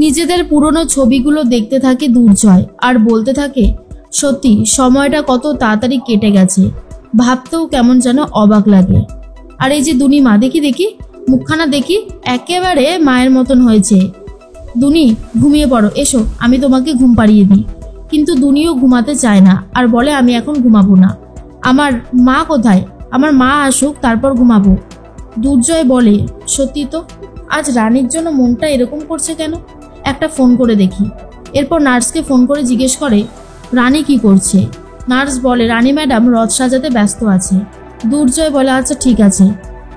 নিজেদের পুরনো ছবিগুলো দেখতে থাকে দুর্জয় আর বলতে থাকে, সত্যি সময়টা কত তাড়াতাড়ি কেটে গেছে, ভাবতেও কেমন যেন অবাক লাগে। আর এই যে দুনি মা, দেখি দেখি মুখখানা দেখি, একেবারে মায়ের মতন হয়েছে। দুনি ঘুমিয়ে পড়ো, এসো আমি তোমাকে ঘুম পাড়িয়ে দিই। কিন্তু দুনিও ঘুমাতে চায় না আর বলে, আমি এখন ঘুমাবো না। আমার মা কোথায়? আমার মা আসুক তারপর ঘুমাবো। দুর্জয় বলে, সত্যি তো, আজ রানীর জন্য মনটা এরকম করছে কেন? একটা ফোন করে দেখি। এরপর নার্সকে ফোন করে জিজ্ঞেস করে, রানী কি করছে? নার্স বলে, রানী ম্যাডাম রথ সাজাতে ব্যস্ত আছে। দুর্জয় বলে, আচ্ছা ঠিক আছে।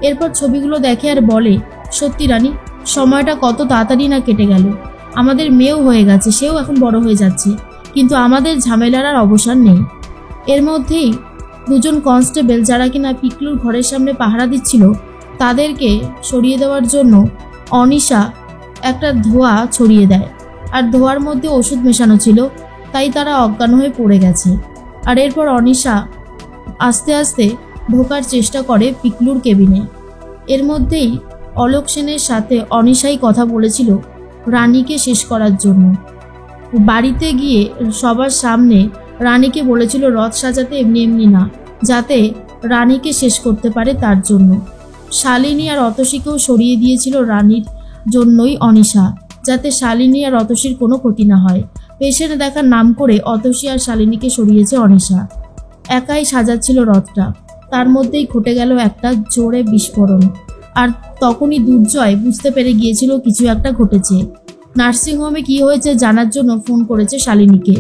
এরপর ছবিগুলো দেখে আর বলে, সত্যি রানী, সময়টা কত তাড়াতাড়ি না কেটে গেল। আমাদের মেয়েও হয়ে গেছে, সেও এখন বড় হয়ে যাচ্ছে, কিন্তু আমাদের ঝামেলার আর অবসান নেই। এর মধ্যেই দুজন কনস্টেবল, যারা কিনা পিকলুর ঘরের সামনে পাহারা দিচ্ছিল, তাদেরকে সরিয়ে দেওয়ার জন্য অনিশা একটা ধোঁয়া ছড়িয়ে দেয়। আর ধোঁয়ার মধ্যে ওষুধ মেশানো ছিল, তাই তারা অজ্ঞান হয়ে পড়ে গেছে। আর এরপর অনিশা আস্তে আস্তে ঢোকার চেষ্টা করে পিকলুর কেবিনে। এর মধ্যেই অলোক সেনের সাথে অনিশাই কথা বলেছিল রানীকে শেষ করার জন্য। বাড়িতে গিয়ে সবার সামনে রানীকে বলেছিল রথ সাজাতে এমনি এমনি না, যাতে রানীকে শেষ করতে পারে তার জন্য। শালিনী আর অতসীকেও সরিয়ে দিয়েছিল রানীর জন্যই অনিশা, যাতে শালিনী আর অতসীর কোনো ক্ষতি না হয়। পেশেন্ট দেখার নাম করে অতসী আর শালিনীকে সরিয়েছে অনিশা। একাই সাজাচ্ছিল রথটা, তার মধ্যেই ঘটে গেল একটা জোরে বিস্ফোরণ। আর তখনই দুর্জয় বুঝতে পেরে গিয়েছিল কিছু একটা ঘটেছে। নার্সিংহোমে কি হয়েছে জানার জন্য ফোন করেছে শালিনীকে।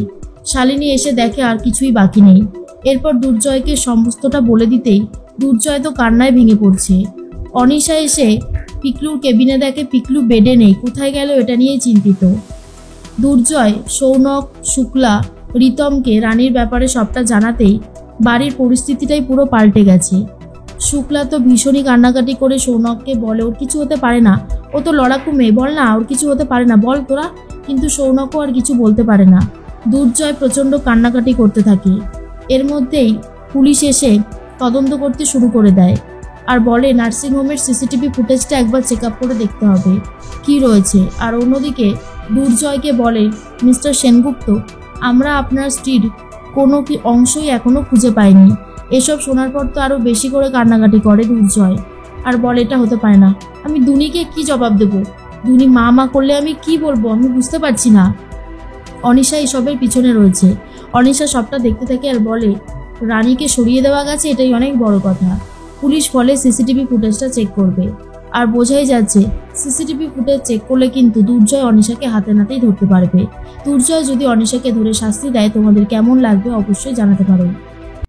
শালিনী এসে দেখে আর কিছুই বাকি নেই। এরপর দুর্জয়কে সমস্তটা বলে দিতেই দুর্জয় তো কান্নায় ভেঙে পড়ছে। অনিশা এসে পিকলুর কেবিনে দেখে পিকলু বেডে নেই, কোথায় গেল এটা নিয়েই চিন্তিত। দুর্জয়, সৌনক, শুক্লা, রিতমকে রানীর ব্যাপারে সবটা জানাতেই বাড়ির পরিস্থিতিটাই পুরো পাল্টে গেছে। শুক্লা তো ভীষণই কান্নাকাটি করে সৌনককে বলে, ওর কিছু হতে পারে না, ও তো লড়াকু মেয়ে, বল না ওর কিছু হতে পারে না, বল তোরা। কিন্তু সৌনকও আর কিছু বলতে পারে না। দুর্জয় প্রচণ্ড কান্নাকাটি করতে থাকে। এর মধ্যেই পুলিশ এসে তদন্ত করতে শুরু করে দেয় আর বলে, নার্সিংহোমের সিসিটিভি ফুটেজটা একবার চেক আপ করে দেখতে হবে কি রয়েছে। আর অন্যদিকে দুর্জয়কে বলে, মিস্টার সেনগুপ্ত, আমরা আপনার স্ত্রীর কোনো কি অংশই এখনো খুঁজে পাইনি। এসব শোনার পর তো আরও বেশি করে কান্নাকাটি করে দুর্জয় আর বলে, এটা হতে পারে না, আমি দুনিকে কি জবাব দেব? দুনি মা মা করলে আমি কি বলবো, আমি বুঝতে পারছি না। অনিশা এসবের পিছনে রয়েছে। অনিশা সবটা দেখতে থাকে আর বলে, রানীকে সরিয়ে দেওয়া গেছে, এটাই অনেক বড় কথা। পুলিশ বলে সিসিটিভি ফুটেজটা চেক করবে। আর বোঝাই যাচ্ছে সিসিটিভি ফুটেজ চেক করলে কিন্তু দুর্জয় অনিশাকে হাতে নাতেই ধরতে পারবে। দুর্জয় যদি অনিশাকে ধরে শাস্তি দেয়, তোমাদের কেমন লাগবে অবশ্যই জানাতে পারো।